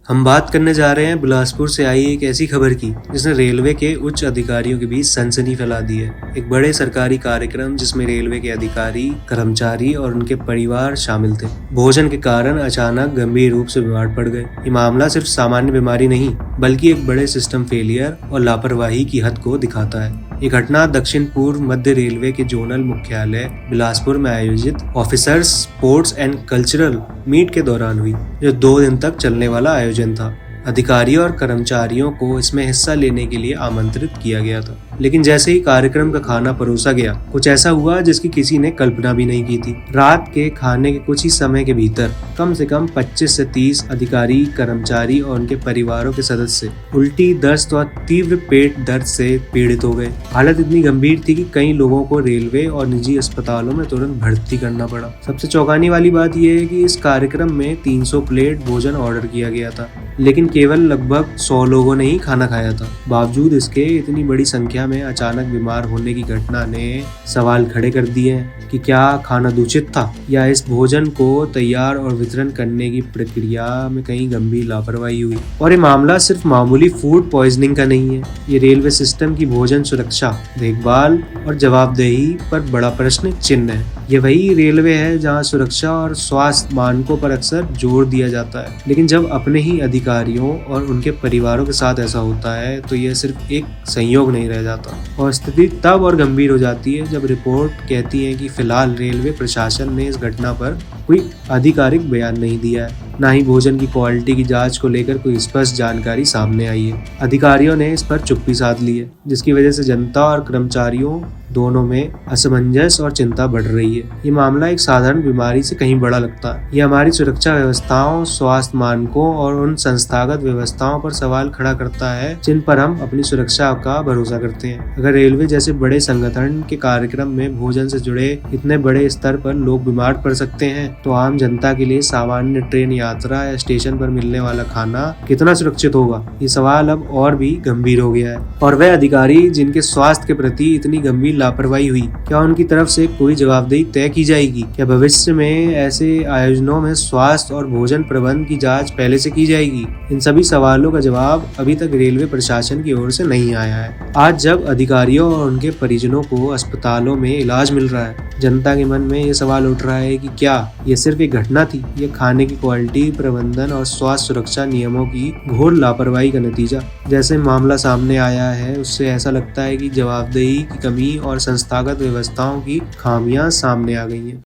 हम बात करने जा रहे हैं बिलासपुर से आई एक ऐसी खबर की जिसने रेलवे के उच्च अधिकारियों के बीच सनसनी फैला दी है। एक बड़े सरकारी कार्यक्रम जिसमें रेलवे के अधिकारी, कर्मचारी और उनके परिवार शामिल थे, भोजन के कारण अचानक गंभीर रूप से बीमार पड़ गए। ये मामला सिर्फ सामान्य बीमारी नहीं बल्कि एक बड़े सिस्टम फेलियर और लापरवाही की हद को दिखाता है। ये घटना दक्षिण पूर्व मध्य रेलवे के जोनल मुख्यालय बिलासपुर में आयोजित officers sports and cultural meet के दौरान हुई, जो 2 दिन तक चलने वाला आयोजन था। अधिकारियों और कर्मचारियों को इसमें हिस्सा लेने के लिए आमंत्रित किया गया था, लेकिन जैसे ही कार्यक्रम का खाना परोसा गया, कुछ ऐसा हुआ जिसकी किसी ने कल्पना भी नहीं की थी। रात के खाने के कुछ ही समय के भीतर कम से कम 25 से 30 अधिकारी, कर्मचारी और उनके परिवारों के सदस्य उल्टी, दस्त और तीव्र पेट दर्द से पीड़ित हो गए। हालत इतनी गंभीर थी कि कई लोगों को रेलवे और निजी अस्पतालों में तुरंत भर्ती करना पड़ा। सबसे चौंकाने वाली बात यह है कि इस कार्यक्रम में 300 प्लेट भोजन ऑर्डर किया गया था, लेकिन केवल लगभग 100 लोगों ने ही खाना खाया था। बावजूद इसके इतनी बड़ी संख्या में अचानक बीमार होने की घटना ने सवाल खड़े कर दिए हैं कि क्या खाना दूषित था या इस भोजन को तैयार और वितरण करने की प्रक्रिया में कहीं गंभीर लापरवाही हुई। और ये मामला सिर्फ मामूली फूड पॉइजनिंग का नहीं है, ये रेलवे सिस्टम की भोजन सुरक्षा, देखभाल और जवाबदेही पर बड़ा प्रश्न चिन्ह है। ये वही रेलवे है जहां सुरक्षा और स्वास्थ्य मानकों पर अक्सर जोर दिया जाता है, लेकिन जब अपने ही अधिकारियों और उनके परिवारों के साथ ऐसा होता है तो यह सिर्फ एक संयोग नहीं रह जाता। और स्थिति तब और गंभीर हो जाती है जब रिपोर्ट कहती है कि फिलहाल रेलवे प्रशासन ने इस घटना पर कोई आधिकारिक बयान नहीं दिया है, ना ही भोजन की क्वालिटी की जांच को लेकर कोई स्पष्ट जानकारी सामने आई है। अधिकारियों ने इस पर चुप्पी साध ली है, जिसकी वजह से जनता और कर्मचारियों दोनों में असमंजस और चिंता बढ़ रही है। ये मामला एक साधारण बीमारी से कहीं बड़ा लगता है। ये हमारी सुरक्षा व्यवस्थाओं, स्वास्थ्य मानकों और उन संस्थागत व्यवस्थाओं पर सवाल खड़ा करता है जिन पर हम अपनी सुरक्षा का भरोसा करते हैं। अगर रेलवे जैसे बड़े संगठन के कार्यक्रम में भोजन से जुड़े इतने बड़े स्तर पर लोग बीमार पड़ सकते हैं, तो आम जनता के लिए सामान्य ट्रेन यात्रा या स्टेशन पर मिलने वाला खाना कितना सुरक्षित होगा? ये सवाल अब और भी गंभीर हो गया है। और वह अधिकारी जिनके स्वास्थ्य के प्रति इतनी गंभीर लापरवाही हुई, क्या उनकी तरफ से कोई जवाबदेही तय की जाएगी? क्या भविष्य में ऐसे आयोजनों में स्वास्थ्य और भोजन प्रबंध की जांच पहले से की जाएगी? इन सभी सवालों का जवाब अभी तक रेलवे प्रशासन की ओर से नहीं आया है। आज जब अधिकारियों और उनके परिजनों को अस्पतालों में इलाज मिल रहा है, जनता के मन में ये सवाल उठ रहा है कि क्या ये सिर्फ एक घटना थी या खाने की क्वालिटी, प्रबंधन और स्वास्थ्य सुरक्षा नियमों की घोर लापरवाही का नतीजा? जैसे मामला सामने आया है, उससे ऐसा लगता है कि जवाबदेही की कमी और संस्थागत व्यवस्थाओं की खामियां सामने आ गई हैं।